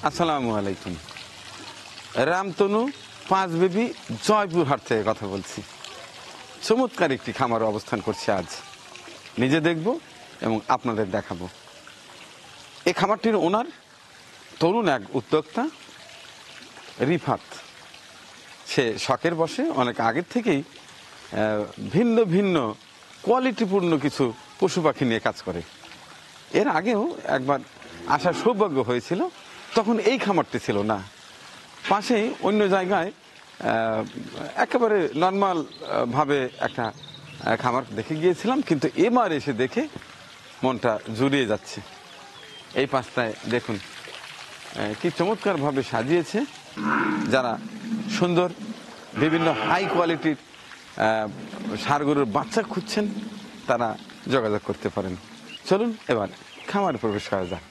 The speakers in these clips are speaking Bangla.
আসসালামু আলাইকুম। রামতনু পাঁচ বেবি জয়পুরহাট থেকে কথা বলছি। চমৎকার একটি খামারে অবস্থান করছি আজ, নিজে দেখব এবং আপনাদের দেখাবো। এই খামারটির ওনার তরুণ এক উদ্যোক্তা রিফাত। সে শখের বসে অনেক আগের থেকেই ভিন্ন ভিন্ন কোয়ালিটিপূর্ণ কিছু পশু পাখি নিয়ে কাজ করে। এর আগেও একবার আসার সৌভাগ্য হয়েছিল, তখন এই খামারটি ছিল না, পাশেই অন্য জায়গায় একেবারে নর্মাল ভাবে একটা খামার দেখে গিয়েছিলাম, কিন্তু এবার এসে দেখে মনটা জুড়িয়ে যাচ্ছে। এই পাশটায় দেখুন কি চমৎকারভাবে সাজিয়েছে। যারা সুন্দর বিভিন্ন হাই কোয়ালিটির ষাঁড় গরুর বাচ্চা খুঁজছেন তারা যোগাযোগ করতে পারেন। চলুন এবার খামারে প্রবেশ করা যাক।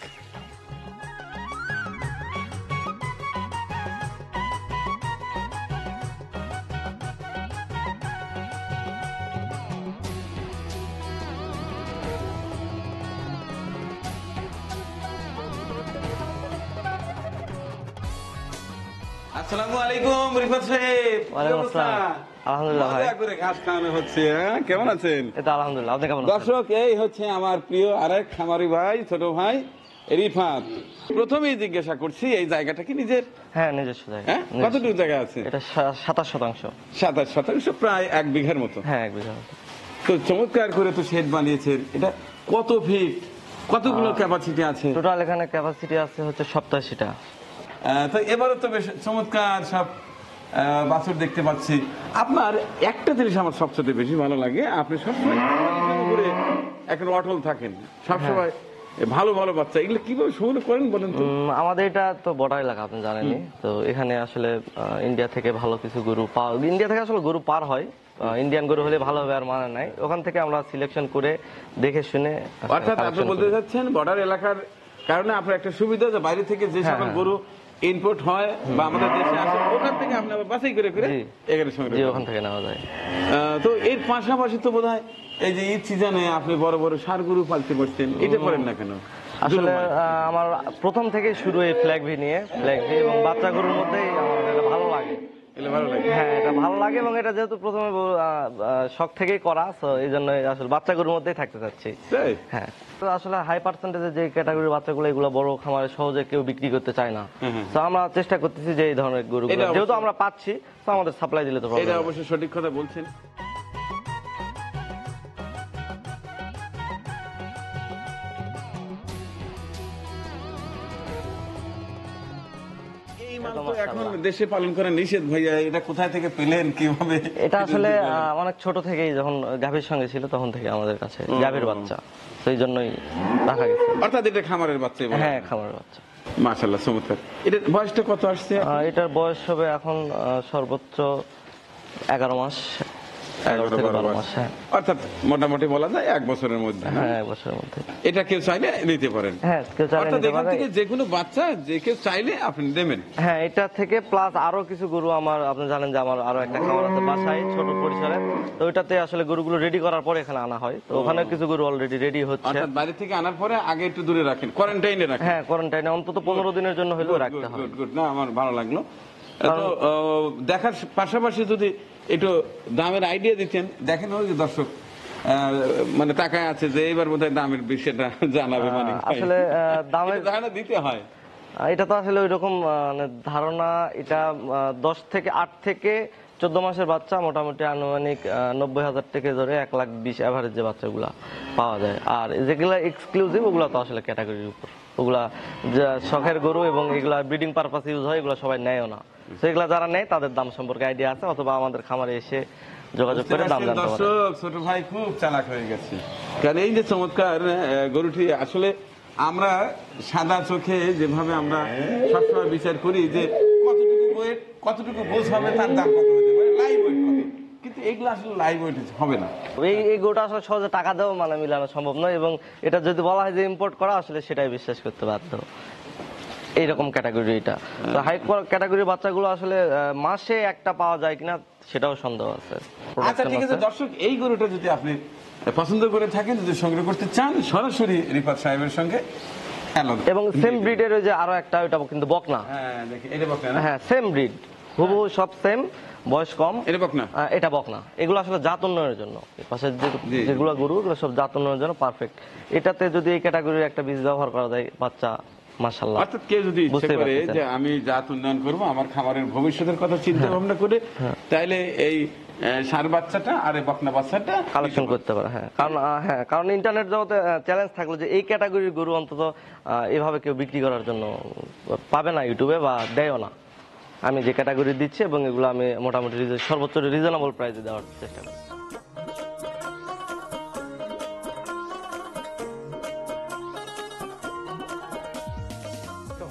আসসালামু আলাইকুম রিফাত সাহেব। ওয়ালাইকুম আসসালাম। আলহামদুলিল্লাহ ভাই। মজা করে ঘাস খাওয়ানো হচ্ছে, কেমন আছেন? এই তো আলহামদুলিল্লাহ, আপনি কেমন আছেন? দর্শক, এই হচ্ছে আমার প্রিয় আরেক খামারি ভাই, ছোট ভাই রিফাত। প্রথমেই জিজ্ঞাসা করছি, এই জায়গাটা কি নিজের? হ্যাঁ, নিজস্ব জায়গা। হ্যাঁ, কতটুকু জায়গা আছে? এটা 27%। 27%, প্রায় 1 বিঘার মতো। হ্যাঁ, 1 বিঘা মতো। তো চমৎকার করে তো শেড বানিয়েছেন। এটা কত ফিট, কতগুলো ক্যাপাসিটি আছে? টোটাল এখানে ক্যাপাসিটি আছে হচ্ছে 87টা। তো এবারে তো বেশ চমৎকার সব বাছুর দেখতে পাচ্ছি। আপনার একটা জিনিস আমার সবচেয়ে বেশি ভালো লাগে, আপনি সবসময় করে এখন অটল থাকেন, সবসময় ভালো ভালো বাচ্চা। এগুলো কিভাবে সংগ্রহ করেন বলেন তো? আমাদের এটা তো বর্ডার এলাকা, আপনি জানেনই তো। এখানে আসলে ইন্ডিয়া থেকে ভালো কিছু গরু ইন্ডিয়া থেকে আসলে গরু পার হয়। ইন্ডিয়ান গরু হলে ভালো হবে আর মানে নাই, ওখান থেকে আমরা সিলেকশন করে দেখে শুনে। অর্থাৎ আপনি বলতে চাচ্ছেন বর্ডার এলাকার কারণে আপনার একটা সুবিধা, যে বাইরে থেকে যে সকল গরু ইনপুট হয় বা আমাদের দেশে আসে, ওখান থেকে আপনি আবার বাছাই করে করে এখানে সংগ্রহ করেন। ওখান থেকে নেওয়া যায়। তো এর পাশাপাশি তো বোধহয় এই যে ঈদ সিজনে আপনি বড় বড় ষাঁড় গরু পালতে পারছেন, এটা করেন না কেন? আসলে আমার প্রথম থেকে শুরু এই ফ্ল্যাগ ভি নিয়ে, ফ্ল্যাগ ভি এবং বাচ্চা গরুর মধ্যেই আমার এটা ভালো লাগে। হ্যাঁ, এটা ভালো লাগে এবং এটা যেহেতু প্রথমে শখ থেকেই করা, তো এই জন্য আসলে বাচ্চা গরুর মধ্যেই থাকতে চাচ্ছি। হ্যাঁ, তো আসলে হাই পার্সেন্টেজের যে ক্যাটাগরির বাচ্চাগুলো, এগুলো বড় খামারে সহজে কেউ বিক্রি করতে চায় না। তো আমরা চেষ্টা করতেছি যে এই ধরনের গরুগুলো যেহেতু আমরা পাচ্ছি, তো আমাদের সাপ্লাই দিলে তো এটা অবশ্যই সঠিক কথা বলছেন। এখন দেশে পালন করা নিষেধ ভাইয়া, এটা কোথায় থেকে পেলেন, কিভাবে? এটা আসলে অনেক ছোট থেকেই, যখন গাভীর সঙ্গে ছিল তখন থেকে আমাদের কাছে গাভীর বাচ্চা, সেই জন্যই রাখা গেছে। অর্থাৎ এটা খামারের বাচ্চা? হ্যাঁ, খামারের বাচ্চা। মাশাআল্লাহ, চমৎকার। এটার বয়সটা কত আসছে? এটার বয়স হবে এখন সর্বোচ্চ 11 মাস, 11 থেকে 12 মাস। হ্যাঁ, অর্থাৎ মোটামুটি বলা যায় 1 বছরের মধ্যে। হ্যাঁ, 1 বছরের মধ্যে। এটা কেউ চাইলে নিতে পারেন? হ্যাঁ, কেউ চাইলে নিতে পারে। থেকে যে কোনো বাচ্চা যে কেউ চাইলে আপনি দেবেন? হ্যাঁ, এটা থেকে প্লাস আরো কিছু গরু আমার, আপনি জানেন যে আমার আরো একটা খামার আছে বাসায় ছোট পরিসরে, তো ওইটাতে আসলে গরুগুলো রেডি করার পরে এখানে আনা হয়। তো ওখানে কিছু গরু অলরেডি রেডি হচ্ছে। অর্থাৎ বাইরে থেকে আনার পরে আগে একটু দূরে রাখেন, কোয়ারেন্টাইনে রাখেন? হ্যাঁ, কোয়ারেন্টাইনে অন্তত 15 দিনের জন্য হলেও রাখতে হবে। গুড, না আমার ভালো লাগলো। তো দেখার পাশাপাশি যদি একটু দামের আইডিয়া দিতেন। দেখেন ওই যে দর্শক মানে তাকায় আছে যে এবার বোধহয় দামের বিষয়টা জানাবে, মানে আসলে দামের ধারণা দিতে হয়। এটা তো আসলে ওই রকম ধারণা, এটা 10 থেকে 8 থেকে 14 মাসের বাচ্চা মোটামুটি আনুমানিক 90,000 থেকে ধরে 1,20,000 এভারেজ যে বাচ্চাগুলা পাওয়া যায়। আর যেগুলা এক্সক্লুসিভ, ওগুলা তো আসলে ক্যাটাগরির উপর, ওগুলা শখের গরু এবং এগুলা ব্রিডিং পারপাস ইউজ হয়, এগুলা সবাই নেয়ও না। সেগুলা যারা নেয় তাদের দাম সম্পর্কে আইডিয়া আছে, অথবা আমাদের খামারে এসে যোগাযোগ করে দাম জানতে পারে। দর্শক, ছোট ভাই খুব চালাক হয়ে গেছে, কারণ এই যে চমৎকার গরুটি আসলে আমরা সাদা চোখে যেভাবে আমরা সবসময় বিচার করি যে কতটুকু ওয়েট, কতটুকু বোঝ হবে, তার দাম কত হতে পারে, লাইভ ওয়েট কত, কিন্তু এগুলো আসলে লাইভ ওয়েট হবে না। এই গরুটা আসলে সহজে টাকা দেওয়া মানে মিলানো সম্ভব নয়, এবং এটা যদি বলা হয় যে ইম্পোর্ট করা, আসলে সেটাই বিশ্বাস করতে বাধ্য। এইরকম ক্যাটাগরি এটা, তো হাই ক্যাটাগরির বাচ্চাগুলো আসলে মাসে একটা পাওয়া যায় কিনা সেটাও সন্দেহ আছে। আচ্ছা, ঠিক আছে দর্শক, এই গরুটা যদি আপনি পছন্দ করে থাকেন, যদি সংগ্রহ করতে চান, সরাসরি রিফাত সাহেবের সঙ্গে আলাদা। এবং সেম ব্রিডের ওই যে আরো একটা, ওইটা কিন্তু বকনা। হ্যাঁ দেখি এটা বকনা না? হ্যাঁ সেম ব্রিড, হুবহু সব সেম, বয়স কম। এটা বকনা। এটা বকনা। এগুলো আসলে জাত উন্নয়নের জন্য, এই পাশের জি। যেগুলো গরু এগুলো সব জাত উন্নয়নের জন্য পারফেক্ট। এটাতে যদি এই ক্যাটাগরির একটা বীজ ব্যবহার করা যায়, বাচ্চা মাশাআল্লাহ। অর্থাৎ কেউ যদি ইচ্ছে বুঝতেই করে পারতেছেন। যে আমি জাত উন্নয়ন করব, আমার খামারের ভবিষ্যতের কথা চিন্তা ভাবনা করে, তাইলে এই ষাঁড় বাচ্চাটা আর এই বকনা বাচ্চাটা কালেকশন করতে পারে। কারণ ইন্টারনেট জগতে চ্যালেঞ্জ থাকলো যে এই ক্যাটাগরির গরু অন্তত এভাবে কেউ বিক্রি করার জন্য পাবে না ইউটিউবে, বা দেয়ও না। আমি যে ক্যাটাগরি দিচ্ছি এবং এগুলো আমি মোটামুটি সর্বোচ্চ রিজনেবল প্রাইসে দেওয়ার চেষ্টা করি।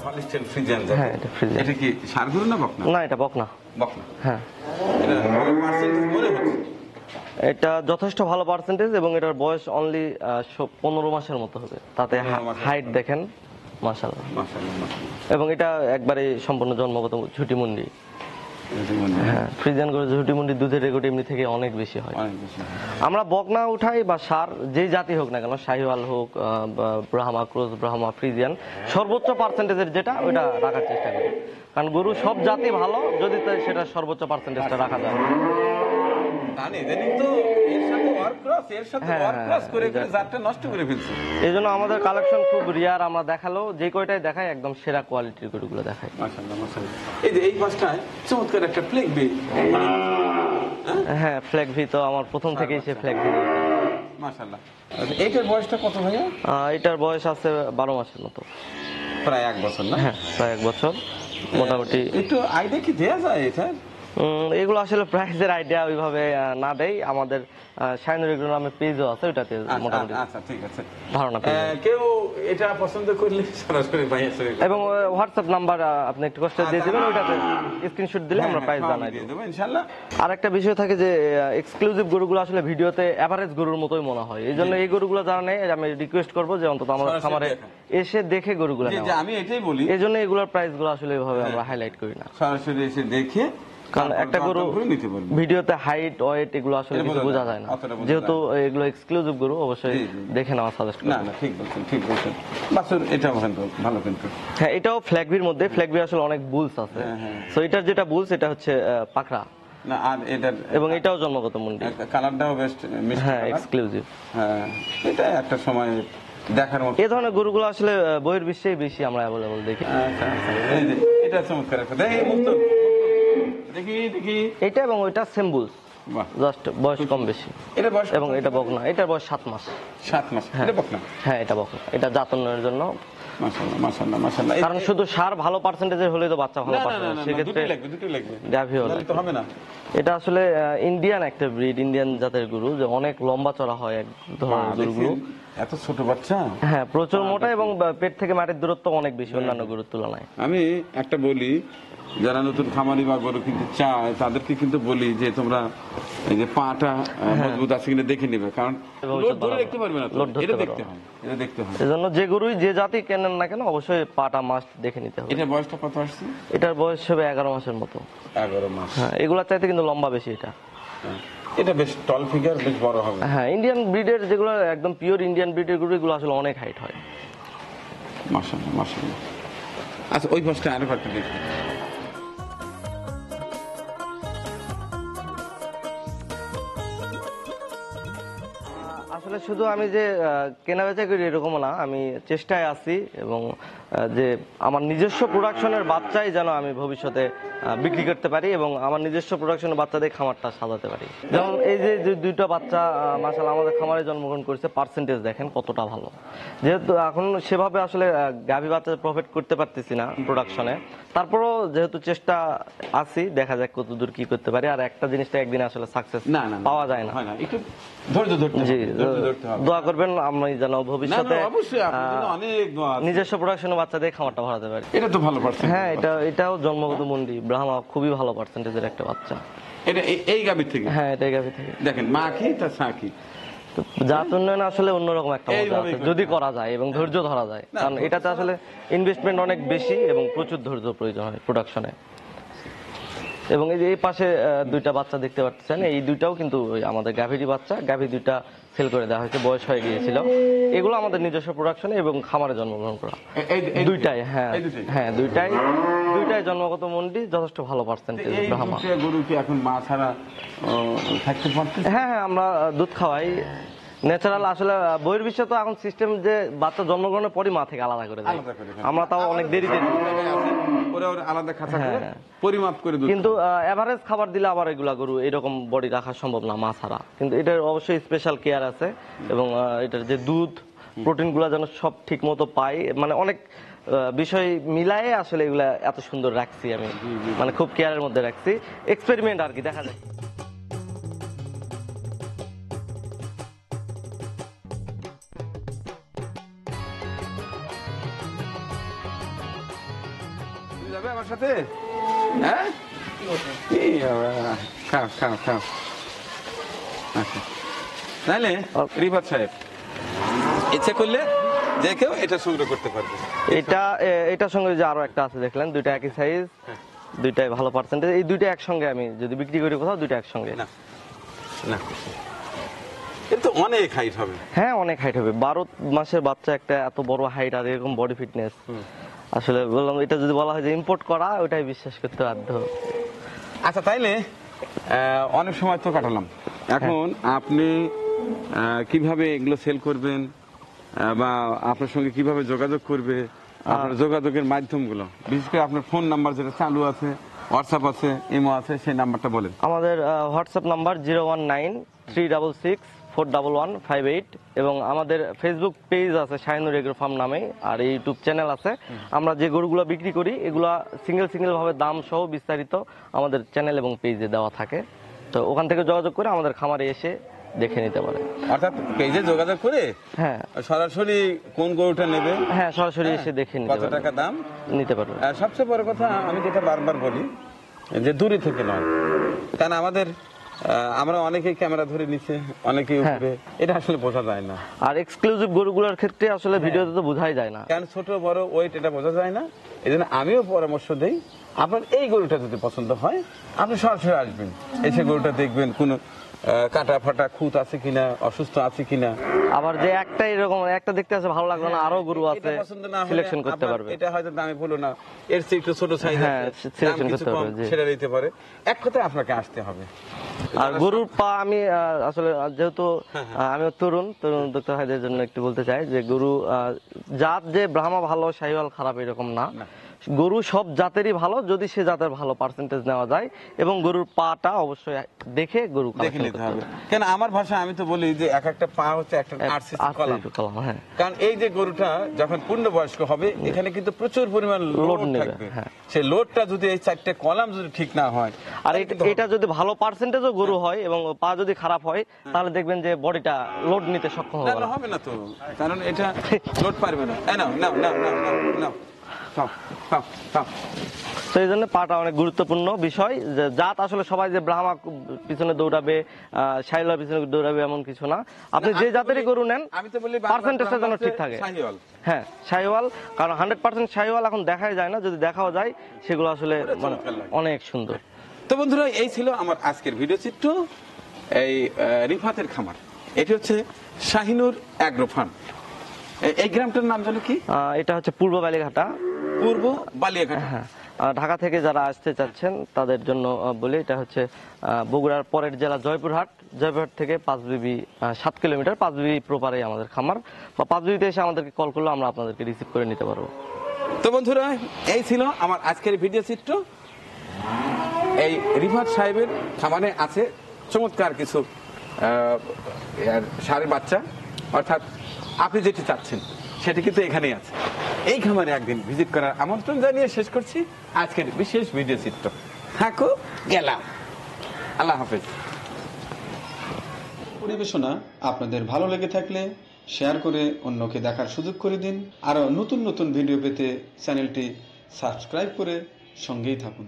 হলিস্টিয়ান ফ্রিজিয়ান জাতের। হ্যাঁ, এটা ফ্রিজিয়ান। এটা কি ষাঁড় গরু না বকনা? না, এটা বকনা। বকনা। হ্যাঁ, এটা পার্সেন্টেজ মনে হচ্ছে। এটা যথেষ্ট ভালো পার্সেন্টেজ এবং এটার বয়স অনলি 15 মাসের মতো হবে। তাতে 15 মাসের হাইট দেখেন মাশাআল্লাহ। মাশাআল্লাহ মাশাআল্লাহ। এবং এটা একবারে সম্পূর্ণ জন্মগত ঝুটি মুন্ডি। এটা মানে হ্যাঁ, ফ্রিজিয়ান করে ঝুটি মুন্ডি দুধের রেকর্ড এমনি থেকে অনেক বেশি হয়। অনেক বেশি। আমরা বকনা উঠাই বা সার যেই জাতি হোক না কেন, শাহিওয়াল হোক বা ব্রাহ্মা, ক্রস ব্রাহ্মা, ফ্রিজিয়ান, সর্বোচ্চ পার্সেন্টেজের যেটা ওইটা রাখার চেষ্টা করি। কারণ গরু সব জাতি ভালো, যদি তাই সেটা সর্বোচ্চ পার্সেন্টেজটা রাখা যায়। জানি ইদানিং তো এর সাথে ওয়ার্ক ক্রস, এর সাথে হ্যাঁ, ওয়ার্ক ক্রস করে করে exactly. জাতটা নষ্ট করে ফেলছে। এই জন্য আমাদের কালেকশন খুব রিয়ার। আমরা দেখালো যে কয়টাই দেখাই একদম সেরা কোয়ালিটির গরুগুলো দেখাই। মাশাআল্লাহ মাশাআল্লাহ। এই যে এই পাশটায় চমৎকার একটা প্লেগ বে। হ্যাঁ, ফ্ল্যাগ ভি তো আমার প্রথম থেকেই সে ফ্ল্যাগ ভি। মাশাআল্লাহ। আচ্ছা এইটার বয়সটা কত ভাইয়া? এটার বয়স আছে 12 মাসের মতো। প্রায় 1 বছর না? হ্যাঁ, প্রায় 1 বছর মোটামুটি। একটু আইডিয়া কি দেয়া যায় এটা? এগুলো আসলে প্রাইসের আইডিয়া ওইভাবে না দেই। আমাদের শাইনুর এগুলো নামে পেজও আছে, ওইটাতে মোটামুটি আচ্ছা ঠিক আছে। ধারণা পেয়ে যাবেন। কেউ এটা পছন্দ করলে সরাসরি ভাইয়া সঙ্গে এবং হোয়াটসঅ্যাপ নাম্বার আপনি একটু কষ্ট দিয়ে দিবেন, ওইটাতে স্ক্রিনশট দিলে আমরা প্রাইস জানাই দিয়ে দেব। দেবো ইনশাআল্লাহ। আর একটা বিষয় থাকে যে এক্সক্লুসিভ গরুগুলো আসলে ভিডিওতে এভারেজ গরুর মতোই মনে হয়। এই জন্য এই গরুগুলো যারা নেই, আমি রিকোয়েস্ট করবো যে অন্তত আমাদের সরাসরি খামারে দেখা। এসে দেখে গরুগুলো যে যে নেওয়া। আমি এটাই বলি, এই জন্য এগুলোর প্রাইসগুলো আসলে এভাবে আমরা হাইলাইট করি না। সরাসরি এসে দেখে কারণ তারপর একটা গরু দরদাম করে নিতে পারবে। ভিডিওতে হাইট ওয়েট এগুলো আসলে এটা কিছু বোঝা বোঝা যায় যায় না, না, অতটা বোঝা যেহেতু এগুলো এক্সক্লুসিভ গরু অবশ্যই জি, জি। দেখে নেওয়া সাজেস্ট না করব। না ঠিক বলছেন ঠিক বলছেন। বাছুর এটাও ভালো কিন্তু। হ্যাঁ, এটাও ফ্ল্যাগভির মধ্যে। ফ্ল্যাগভি আসলে অনেক বুলস আছে। হ্যাঁ। সো এটার যেটা বুলস এটা হচ্ছে পাকড়া, না আর এটার এবং এটাও জন্মগত মুন্ডি। কালারটাও বেস্ট মিষ্টি হ্যাঁ, কালার। এক্সক্লুসিভ। হ্যাঁ এটা একটা সময় দেখার মতো। এই ধরনের গরুগুলো আসলে বইয়ের বিশ্বেই বেশি আমরা অ্যাভেলেবল দেখি। আচ্ছা আচ্ছা এই যে এটা চমৎকার একটা দেখি মুক্ত দেখি দেখি। এটা এবং ওইটা সেম বুলস, বাহ জাস্ট বয়স কম বেশি। এটা বয়স এবং এটা বকনা, এটার বয়স 7 মাস। 7 মাস। এটা বকনা। হ্যাঁ, এটা বকনা। এটা জাত উন্নয়নের জন্য, মাশাআল্লাহ মাশাআল্লাহ মাশাআল্লাহ। কারণ শুধু সার ভালো পার্সেন্টেজের হলেই তো বাচ্চা ভালো না না পাবে না না, না সেক্ষেত্রে দুটোই লাগবে গাভীও নাহলে তো হবে না। এটা আসলে ইন্ডিয়ান একটা ব্রিড, ইন্ডিয়ান জাতের গরু, যে অনেক লম্বা চড়া হয় এক ধরনের গরুগুলো। দেখছেন, এত ছোট বাচ্চা। হ্যাঁ, প্রচুর মোটা এবং পেট থেকে মাটির দূরত্ব অনেক বেশি অন্যান্য গরুর তুলনায়। আমি একটা বলি, যারা নতুন খামারি বা গরু কিনতে চায় তাদেরকে কিন্তু বলি যে তোমরা এই যে পাটা মজবুত আছে কিনা দেখে নেবে, কারণ লোড ধরে দেখতে পারবে না তো। লোড ধরতে এটা পারবে দেখতে হয়, এটা দেখতে হয়। এজন্য যে গরুই যে জাতি কেনেন না কেন অবশ্যই পাটা মাস্ট দেখে নিতে হবে। এটা বয়সটা কত আসছে? এটার বয়স হবে 11 মাসের মতো। 11 মাস। হ্যাঁ, এগুলা চাইতে কিন্তু লম্বা বেশি এটা। হ্যাঁ। এটা বেশ টল ফিগার, বেশ বড় হবে। হ্যাঁ, ইন্ডিয়ান ব্রিডের যেগুলো একদম পিওর ইন্ডিয়ান ব্রিডের গরু, এগুলো আসলে অনেক হাইট হয়। মাশাআল্লাহ মাশাআল্লাহ। আচ্ছা ওই পাশটা আরেকটা দেখি। আসলে শুধু আমি যে কেনা বেচা করি এরকম না, আমি চেষ্টায় আছি এবং যে আমার নিজস্ব প্রোডাকশনের বাচ্চাই যেন আমি ভবিষ্যতে বিক্রি করতে পারি এবং আমার নিজস্ব প্রোডাকশনের বাচ্চা দিয়ে খামারটা সাজাতে পারি। যেমন এই যে দুইটা বাচ্চা মাশাআল্লাহ আমাদের খামারে জন্মগ্রহণ করেছে, পার্সেন্টেজ দেখেন কতটা ভালো। যেহেতু এখন সেভাবে আসলে গাভী বাচ্চা প্রফিট করতে পারতেছি না প্রোডাকশনে, তারপরও যেহেতু চেষ্টা আছি, দেখা যাক কতদূর কি করতে পারি। আর একটা জিনিসটা একদিন আসলে সাকসেস না না পাওয়া যায় না। হয় না, একটু ধৈর্য ধরতে জি, হবে, ধৈর্য ধরতে হবে। দোয়া করবেন আমি যেন না ভবিষ্যতে না অবশ্যই আপনার জন্য অনেক দোয়া আছে। নিজস্ব প্রোডাকশনের বাচ্চা দিয়ে খামারটা ভরাতে পারি। এটা তো ভালো পার্সেন্ট। হ্যাঁ, এটাও জন্মগত মুন্ডি ব্রাহ্মা, খুবই ভালো পার্সেন্টেজের একটা বাচ্চা। এটা এই গাভীর থেকে হ্যাঁ, এটাই গাভী থেকে। দেখেন মা কি তার সা কি। তো জাত উন্নয়ন আসলে অন্যরকম একটা মজা এইভাবেই আছে করতে যদি করা যায় এবং ধৈর্য ধরা যায়, কারণ এটাতে আসলে ইনভেস্টমেন্ট অনেক বেশি এবং প্রচুর ধৈর্য প্রয়োজন হয় প্রোডাকশনে। এবং এই যে এই পাশে দুইটা বাচ্চা দেখতে পাচ্ছেন, এই দুইটাও কিন্তু ওই আমাদের গাভীরই বাচ্চা। গাভী দুইটা সেল করে দেওয়া হয়েছে, বয়স হয়ে গিয়েছিল। এগুলো আমাদের নিজস্ব প্রোডাকশনে এবং খামারে জন্মগ্রহণ করা দুইটাই। হ্যাঁ হ্যাঁ, দুইটাই জন্মগত মন্ডি, যথেষ্ট ভালো পার্সেন্টেজ ব্রাহ্মা। গরু কি এখন মা ছাড়া থাকতে পারছে? হ্যাঁ হ্যাঁ, আমরা দুধ খাওয়াই ন্যাচারাল। আসলে বহির্বিশ্বে তো এখন সিস্টেম যে বাচ্চা জন্মগ্রহণের পরই মা থেকে আলাদা করে দেয়, আমরা তাও অনেক দেরিতে দিই। আলাদা খাঁচা করে পরিমাপ করে দুধ, কিন্তু এভারেজ খাবার দিলে আবার এগুলা গরু এরকম বডি রাখা সম্ভব না মা ছাড়া। কিন্তু এটার অবশ্যই স্পেশাল কেয়ার আছে, এবং এটার যে দুধ প্রোটিন গুলা যেন সব ঠিক মতো পাই, মানে অনেক বিষয় মিলায়ে আসলে এগুলা এত সুন্দর রাখছি আমি, মানে খুব কেয়ারের মধ্যে রাখছি। এক্সপেরিমেন্ট আর কি, দেখা যায়। যাবে আমার সাথে? হ্যাঁ, খাও খাও খাও। আচ্ছা, তাহলে রিফাত সাহেব ইচ্ছে করলে যে কেউ এটা সংগ্রহ করতে পারবে। এটার সঙ্গে যে আরো একটা আছে দেখলেন, দুইটা একই সাইজ, দুইটাই ভালো পার্সেন্টেজ। এই দুইটা একসঙ্গে আমি যদি বিক্রি করি কোথাও, দুইটা একসঙ্গে না না, কিন্তু অনেক হাইট হবে। হ্যাঁ, অনেক হাইট হবে। 12 মাসের বাচ্চা একটা এত বড় হাইট আর এরকম বডি ফিটনেস, আসলে বললাম এটা যদি বলা হয় যে ইম্পোর্ট করা, ওটাই বিশ্বাস করতে বাধ্য। আচ্ছা, তাইলে অনেক সময় তো কাটালাম, এখন আপনি কিভাবে এগুলো সেল করবেন বা আপনার সঙ্গে কিভাবে যোগাযোগ করবে, আপনার যোগাযোগের মাধ্যমগুলো, বিশেষ করে আপনার ফোন নাম্বার যেটা চালু আছে, হোয়াটসঅ্যাপ আছে, ইমো আছে, সেই নাম্বারটা বলেন। আমাদের হোয়াটসঅ্যাপ নাম্বার 01936641158, এবং আমাদের ফেসবুক পেজ আছে শাহিনুর এগ্রো ফার্ম নামে, আর ইউটিউব চ্যানেল আছে। আমরা যে গরুগুলো বিক্রি করি এগুলা সিঙ্গেল ভাবে দাম সহ বিস্তারিত আমাদের চ্যানেল এবং পেজে দেওয়া থাকে, তো ওখান থেকে যোগাযোগ করে আমাদের খামারে এসে দেখে নিতে পারে। অর্থাৎ পেজে যোগাযোগ করে হ্যাঁ, সরাসরি কোন গরুটা নেবে, হ্যাঁ সরাসরি এসে দেখে নিতে কত পারবে, টাকা দাম নিতে পারবে। আর সবচেয়ে বড় কথা আমি যেটা বারবার বলি, যে দূরে থেকে নয়, কারণ আমাদের আমরা অনেকেই ক্যামেরা ধরে নিচ্ছে, অনেকেই উপরে, এটা আসলে বোঝা যায় না। আর এক্সক্লুসিভ গরুগুলোর ক্ষেত্রে আসলে ভিডিওতে তো বোঝাই যায় না, কারণ ছোট বড় ওয়েট এটা বোঝা যায় না। এই জন্য আমিও পরামর্শ দেই, আপনার এই গরুটা যদি পছন্দ হয় আপনি সরাসরি আসবেন, এসে গরুটা দেখবেন কোন কাটা ফাটা খুঁত আছে কিনা, অসুস্থ আছে কিনা। আবার যে একটা এরকম একটা দেখতে আছে ভালো লাগলো না, আরো গরু আছে, সিলেকশন করতে পারবে। এটা হয়তো দামে বলো না, এর চেয়ে একটু ছোট সাইজ হ্যাঁ, সিলেকশন করতে পারবে, সেটা নিতে পারে। এক কথায় আপনাকে আসতে হবে। আর গরুর পা আমি আসলে যেহেতু আমি তরুণ উদ্যোক্তা ভাইদের জন্য একটু বলতে চাই যে গরু জাত যে ব্রাহ্মা ভালো শাহিওয়াল খারাপ এরকম না, গরু সব জাতেরই ভালো, যদি সে জাতের ভালো পার্সেন্টেজ নেওয়া যায়, এবং গরুর পাটা অবশ্যই দেখে গরু দেখে নিতে হবে। কেন আমার ভাষায় আমি তো বলি যে এক একটা পা হচ্ছে একটা আরসিসি কলাম। হ্যাঁ, কারণ এই যে গরুটা যখন পূর্ণবয়স্ক হবে, এখানে কিন্তু প্রচুর পরিমাণ লোড থাকবে। সেই লোডটা যদি এই চারটে কলাম যদি ঠিক না হয়, আর এটা যদি ভালো পার্সেন্টেজও গরু হয় এবং পা যদি খারাপ হয়, তাহলে দেখবেন যে বডিটা লোড নিতে সক্ষম হবে না তো, কারণ এটা লোড পারবে না। নাও নাও নাও নাও নাও, তো এই জন্য পাটা অনেক গুরুত্বপূর্ণ বিষয়। যে জাত আসলে সবাই যে ব্রাহ্মা পিছনে দৌড়াবে, শাহিওয়াল পিছনে দৌড়াবে এমন কিছু না। আপনি যে জাতেরই গরু নেন, আমি তো বলি পার্সেন্টেজটা যেন ঠিক থাকে। হ্যাঁ, শাহিওয়াল, কারণ 100% শাহিওয়াল এখন দেখাই যায় না, যদি দেখাও যায় সেগুলো আসলে মানে অনেক সুন্দর। তো বন্ধুরা, এই ছিল আমার আজকের ভিডিও চিত্র, এই রিফাতের খামার। এটি হচ্ছে শাহিনুর এগ্রো ফার্ম। এই গ্রামটার নাম জানো কি? এটা হচ্ছে পূর্ব বালিঘাটা। পূর্ব বালিয়াঘাটা। হ্যাঁ, ঢাকা থেকে যারা আসতে চাচ্ছেন তাদের জন্য বলি, এটা হচ্ছে বগুড়ার পরের জেলা জয়পুরহাট থেকে 5 বিবি 7 কিলোমিটার, 5 বিবি প্রপারে আমাদের খামার, বা 5 বিবিতে এসে আমাদেরকে কল করলে আমরা আপনাদেরকে রিসিভ করে নিতে পারবো। তো বন্ধুরা, এই ছিল আমার আজকের ভিডিও চিত্র। এই রিফাত সাহেবের খামারে আছে চমৎকার কিছু ষাঁড়ের বাচ্চা, অর্থাৎ আপনি যেটি চাচ্ছেন সেটি কিন্তু এখানেই আছে। এই খামারে একদিন ভিজিট করার আমন্ত্রণ জানিয়ে শেষ করছি আজকের বিশেষ ভিডিও চিত্র। থাকো, গেলাম, আল্লাহ হাফেজ। পরিবেশনা আপনাদের ভালো লেগে থাকলে শেয়ার করে অন্যকে দেখার সুযোগ করে দিন। আরও নতুন ভিডিও পেতে চ্যানেলটি সাবস্ক্রাইব করে সঙ্গেই থাকুন।